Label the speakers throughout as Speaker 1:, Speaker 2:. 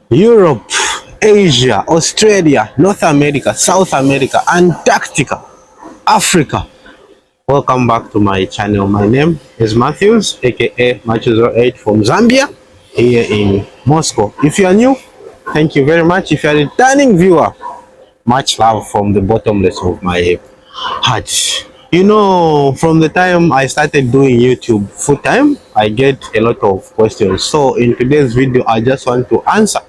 Speaker 1: Europe, Asia, Australia, North America, South America, Antarctica, Africa. Welcome back to my channel. My name is Matthews, aka Matthews08 from Zambia, here in Moscow. If you are new, thank you very much. If you are a returning viewer, much love from the bottomless of my heart. You know, from the time I started doing YouTube full time, I get a lot of questions. So in today's video, I just want to answer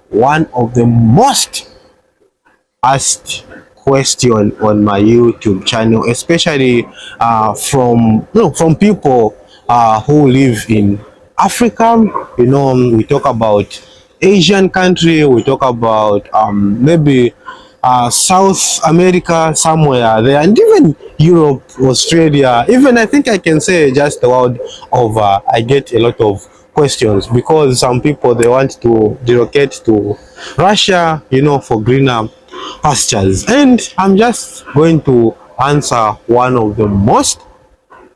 Speaker 1: one of the most asked question on my YouTube channel, especially from people who live in Africa. You know, we talk about Asian country, we talk about maybe South America, somewhere there, and even Europe, Australia, even I think I can say just the world over. I get a lot of questions because some people, they want to relocate to Russia, you know, for greener pastures. And I'm just going to answer one of the most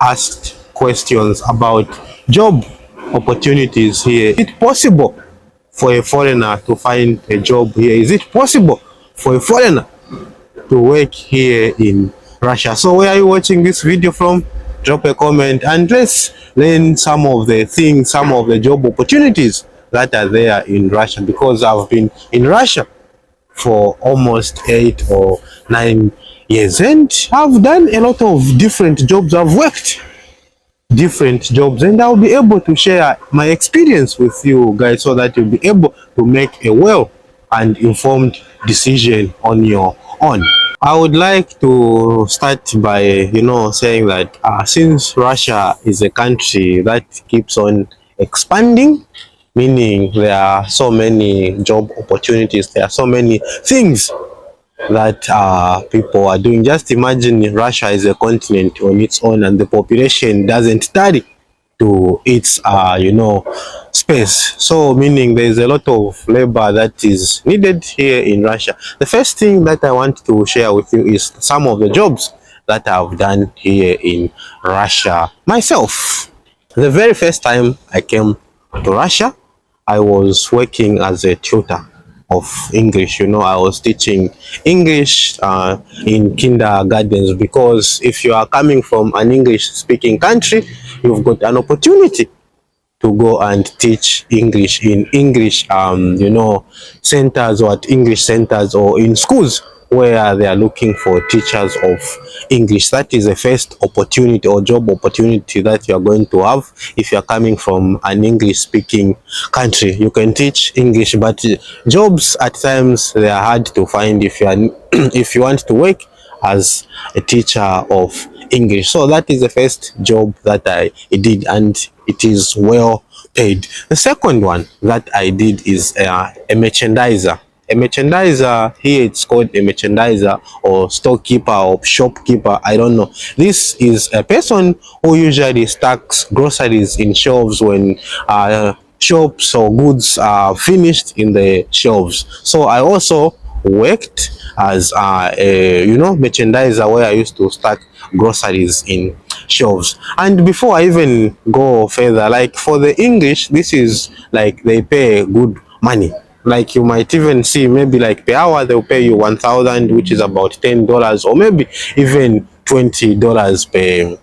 Speaker 1: asked questions about job opportunities here. Is it possible for a foreigner to find a job here? Is it possible for a foreigner to work here in Russia? So where are you watching this video from? Drop a comment and let's learn some of the things, some of the job opportunities that are there in Russia, because I've been in Russia for almost 8 or 9 years and I've done a lot of different jobs. I've worked different jobs and I'll be able to share my experience with you guys so that you'll be able to make a well and informed decision on your own. I would like to start by, you know, saying that since Russia is a country that keeps on expanding, meaning there are so many job opportunities, there are so many things that people are doing. Just imagine Russia is a continent on its own and the population doesn't tarry to its you know, space. So meaning there is a lot of labor that is needed here in Russia. The first thing that I want to share with you is some of the jobs that I've done here in Russia myself. The very first time I came to Russia, I was working as a tutor of English. You know, I was teaching English in kindergartens, because if you are coming from an English speaking country, you've got an opportunity to go and teach English in English you know, centers, or at English centers, or in schools where they are looking for teachers of English. That is the first opportunity or job opportunity that you are going to have if you are coming from an English speaking country. You can teach English, but jobs at times they are hard to find if you are if you want to work as a teacher of English. So that is the first job that I did, and it is well paid. The second one that I did is a merchandiser. A merchandiser, here it's called a merchandiser or storekeeper or shopkeeper, I don't know. This is a person who usually stacks groceries in shelves when shops or goods are finished in the shelves. So I also worked as a, you know, merchandiser, where I used to stack groceries in shelves. And before I even go further, like for the English, this is like they pay good money. Like you might even see maybe like per hour they'll pay you 1,000, which is about $10, or maybe even $20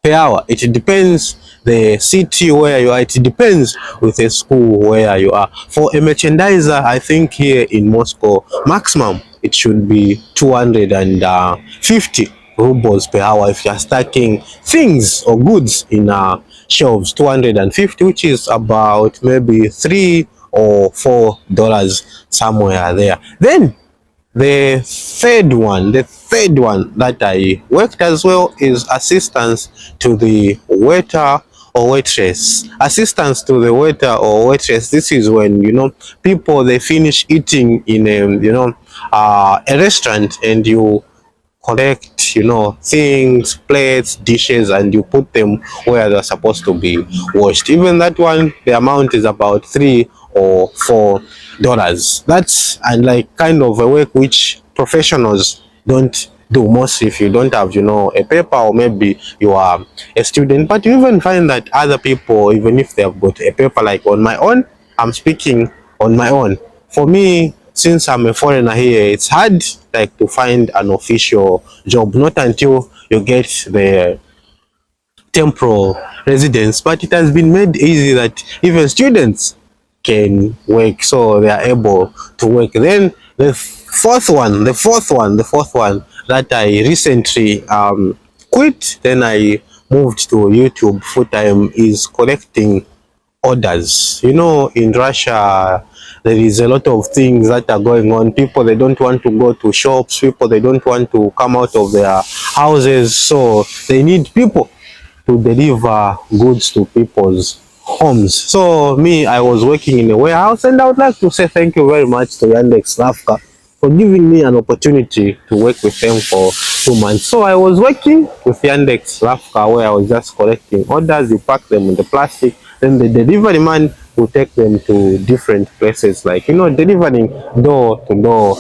Speaker 1: per hour. It depends the city where you are. It depends with the school where you are. For a merchandiser, I think here in Moscow, maximum it should be 250 rubles per hour if you are stacking things or goods in shelves. 250, which is about maybe $3 or $4 somewhere there. Then the third one that I worked as well is assistance to the waiter or waitress. Assistance to the waiter or waitress. This is when, you know, people, they finish eating in a, you know, a restaurant, and you collect, you know, things, plates, dishes, and you put them where they're supposed to be washed. Even that one, the amount is about $3 or $4. That's and like kind of a work which professionals don't do, mostly if you don't have, a paper, or maybe you are a student. But you even find that other people, even if they have got a paper, like on my own, I'm speaking on my own. For me, since I'm a foreigner here, it's hard like to find an official job, not until you get the temporal residence. But it has been made easy that even students can work, so they are able to work. Then the fourth one that I recently quit, then I moved to YouTube full time, is collecting orders. In Russia, there is a lot of things that are going on. People, they don't want to go to shops. People, they don't want to come out of their houses, so they need people to deliver goods to people's homes. So me, I was working in a warehouse, and I would like to say thank you very much to Yandex Lafka for giving me an opportunity to work with them for 2 months. So I was working with Yandex Lafka, where I was just collecting orders. You pack them in the plastic, then the delivery man will take them to different places, like delivering door to door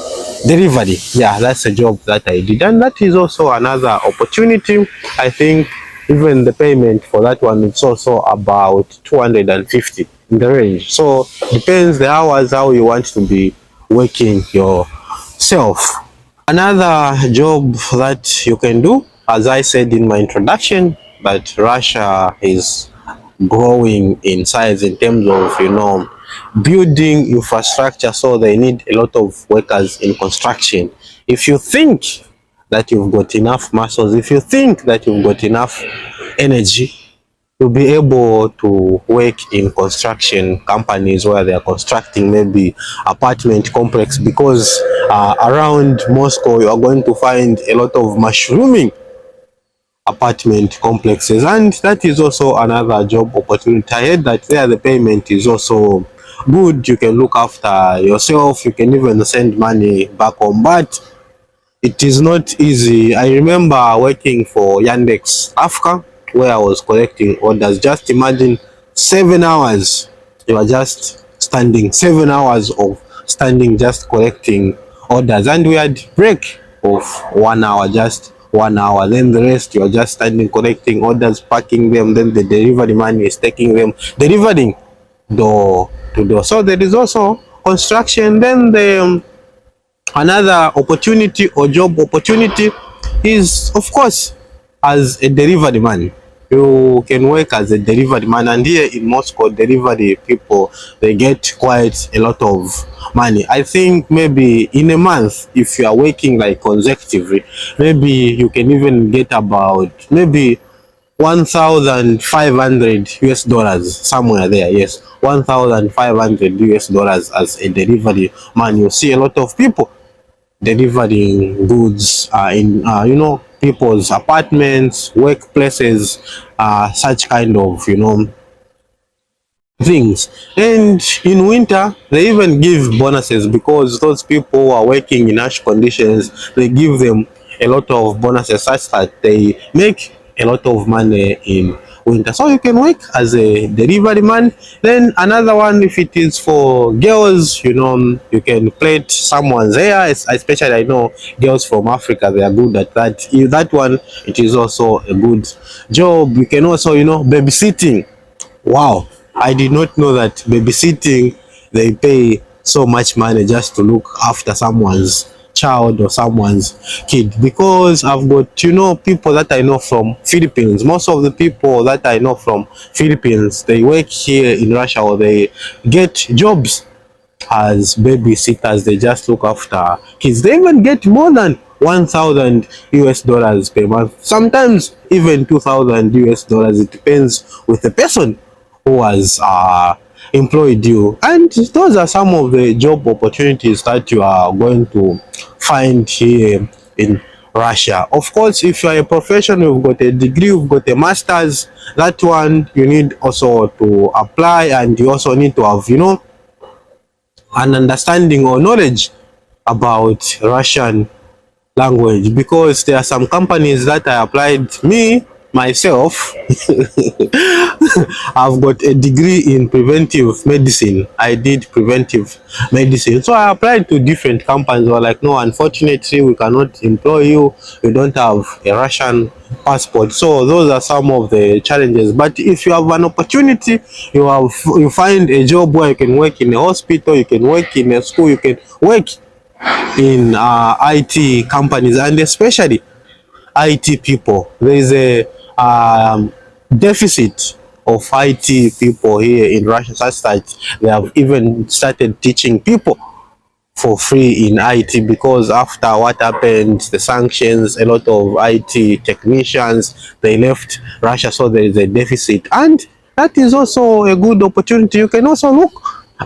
Speaker 1: delivery. Yeah, that's a job that I did, and that is also another opportunity. I think even the payment for that one, it's also about 250 in the range. So depends the hours, how you want to be working yourself. Another job that you can do, as I said in my introduction, that Russia is growing in size in terms of building infrastructure, so they need a lot of workers in construction. If you think that you've got enough muscles, if you think that you've got enough energy, you'll be able to work in construction companies where they are constructing maybe apartment complex, because around Moscow you are going to find a lot of mushrooming apartment complexes, and that is also another job opportunity. I heard that there the payment is also good. You can look after yourself, you can even send money back home, but it is not easy. I remember working for Yandex Africa, where I was collecting orders. Just imagine 7 hours. You are just standing, 7 hours of standing, just collecting orders. And we had break of 1 hour, just 1 hour. Then the rest, you are just standing, collecting orders, packing them. Then the delivery man is taking them, delivering door to door. So there is also construction. Then the another opportunity or job opportunity is, of course, as a delivery man. You can work as a delivery man, and here in Moscow, delivery people, they get quite a lot of money. I think maybe in a month, if you are working like consecutively, maybe you can even get about maybe 1,500 US dollars, somewhere there. Yes, 1,500 US dollars as a delivery man. You see a lot of people delivering goods in people's apartments, workplaces, such kind of things. And in winter they even give bonuses, because those people who are working in harsh conditions, they give them a lot of bonuses, such that they make a lot of money in winter. So you can work as a delivery man. Then another one, if it is for girls, you can plait someone's hair. Especially, I know girls from Africa, they are good at that. That one, it is also a good job. You can also babysitting. Wow, I did not know that babysitting, they pay so much money just to look after someone's child or someone's kid. Because I've got people that I know from Philippines. Most of the people that I know from Philippines, they work here in Russia, or they get jobs as babysitters. They just look after kids. They even get more than 1,000 US dollars per month, sometimes even 2,000 US dollars. It depends with the person who has employed you. And those are some of the job opportunities that you are going to find here in Russia. Of course, if you are a professional, you've got a degree, you've got a master's, that one you need also to apply, and you also need to have an understanding or knowledge about Russian language, because there are some companies that I applied. Me, myself, I've got a degree in preventive medicine. I did preventive medicine. So I applied to different companies. They were like, no, unfortunately, we cannot employ you. You don't have a Russian passport. So those are some of the challenges. But if you have an opportunity, you find a job where you can work in a hospital, you can work in a school, you can work in IT companies, and especially IT people. There is a deficit of IT people here in Russia, such that they have even started teaching people for free in IT, because after what happened, the sanctions, a lot of IT technicians, they left Russia, so there is a deficit. And that is also a good opportunity. You can also look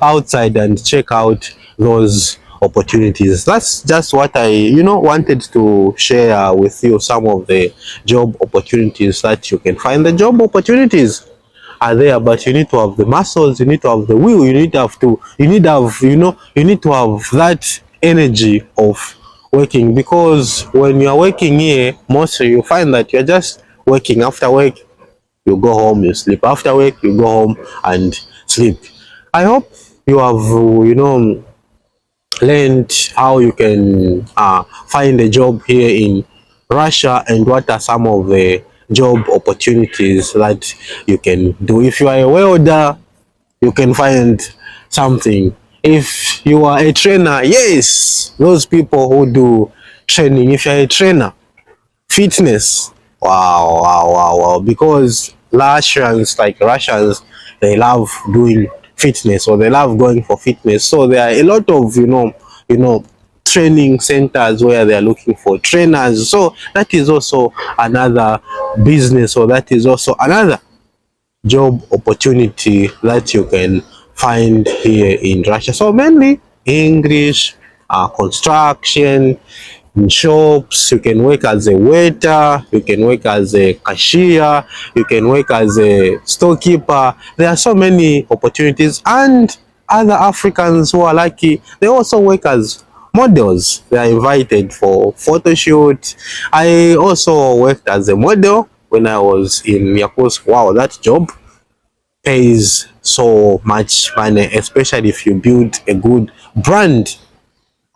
Speaker 1: outside and check out those opportunities. That's just what I wanted to share with you, some of the job opportunities that you can find. The job opportunities are there, but you need to have the muscles, you need to have the will, you need to have you need to have that energy of working. Because when you are working here, mostly you find that you're just working. After work, you go home, you sleep. After work, you go home and sleep. I hope you have learned how you can find a job here in Russia, and what are some of the job opportunities that you can do. If you are a welder, you can find something. If you are a trainer, yes, those people who do training. If you're a trainer, fitness, wow, wow, wow, wow. Because Russians, they love doing fitness, or they love going for fitness. So there are a lot of training centers where they are looking for trainers. So that is also another business, or that is also another job opportunity that you can find here in Russia. So mainly English, construction, in shops. You can work as a waiter, you can work as a cashier, you can work as a storekeeper. There are so many opportunities. And other Africans who are lucky, they also work as models. They are invited for photo shoot. I also worked as a model when I was in Yakutsk. Wow, that job pays so much money, especially if you build a good brand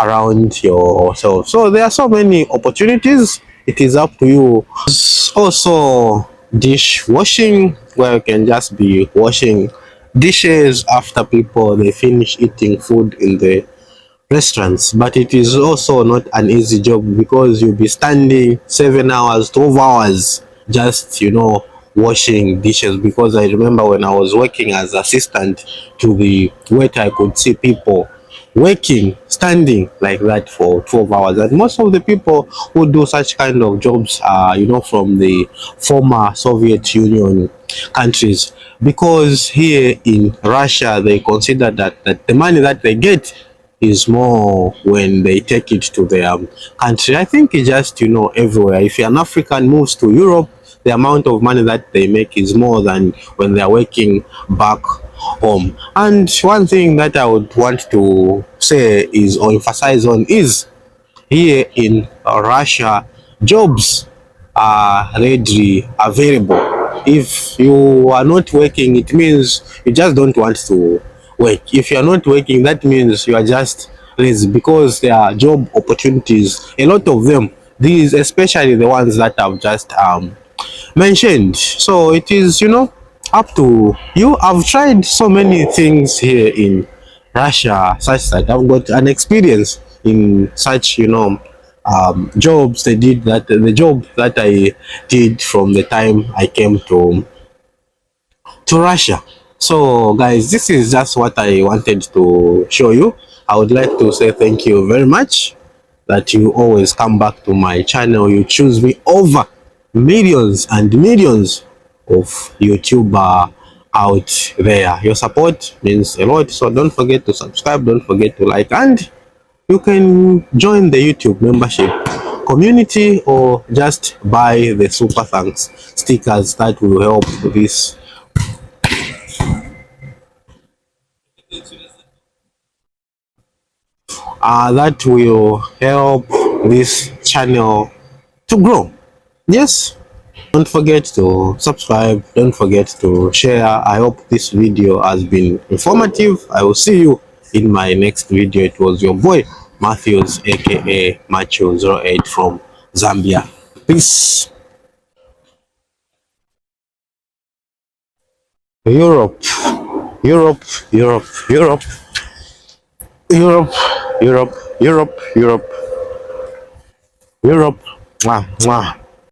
Speaker 1: around yourself. So there are so many opportunities. It is up to you. There's also dish washing, where you can just be washing dishes after people they finish eating food in the restaurants. But it is also not an easy job, because you'll be standing 7 hours, 12 hours, just washing dishes. Because I remember when I was working as assistant to the waiter, I could see people working, standing like that for 12 hours. And most of the people who do such kind of jobs are from the former Soviet Union countries. Because here in Russia, they consider that the money that they get is more when they take it to their country. I think it's just everywhere. If an African moves to Europe, the amount of money that they make is more than when they are working back home. And one thing that I would want to say is, or emphasize on, is here in Russia, jobs are readily available. If you are not working, it means you just don't want to work. If you are not working, that means you are just lazy, because there are job opportunities, a lot of them. These, especially the ones that I've just mentioned. So it is up to you. I've tried so many things here in Russia, such that I've got an experience in such jobs. The job that I did from the time I came to Russia. So guys, this is just what I wanted to show you. I would like to say thank you very much that you always come back to my channel. You choose me over millions and millions of YouTuber out there. Your support means a lot, so don't forget to subscribe, don't forget to like, and you can join the YouTube membership community, or just buy the super thanks stickers that will help this that will help this channel to grow. Yes, Don't forget to subscribe. Don't forget to share. I hope this video has been informative. I will see you in my next video. It was your boy Matthews, aka Matthew08 from Zambia. Peace. Europe, Europe, Europe, Europe, Europe, Europe, Europe, Europe, Europe. Mwah, mwah.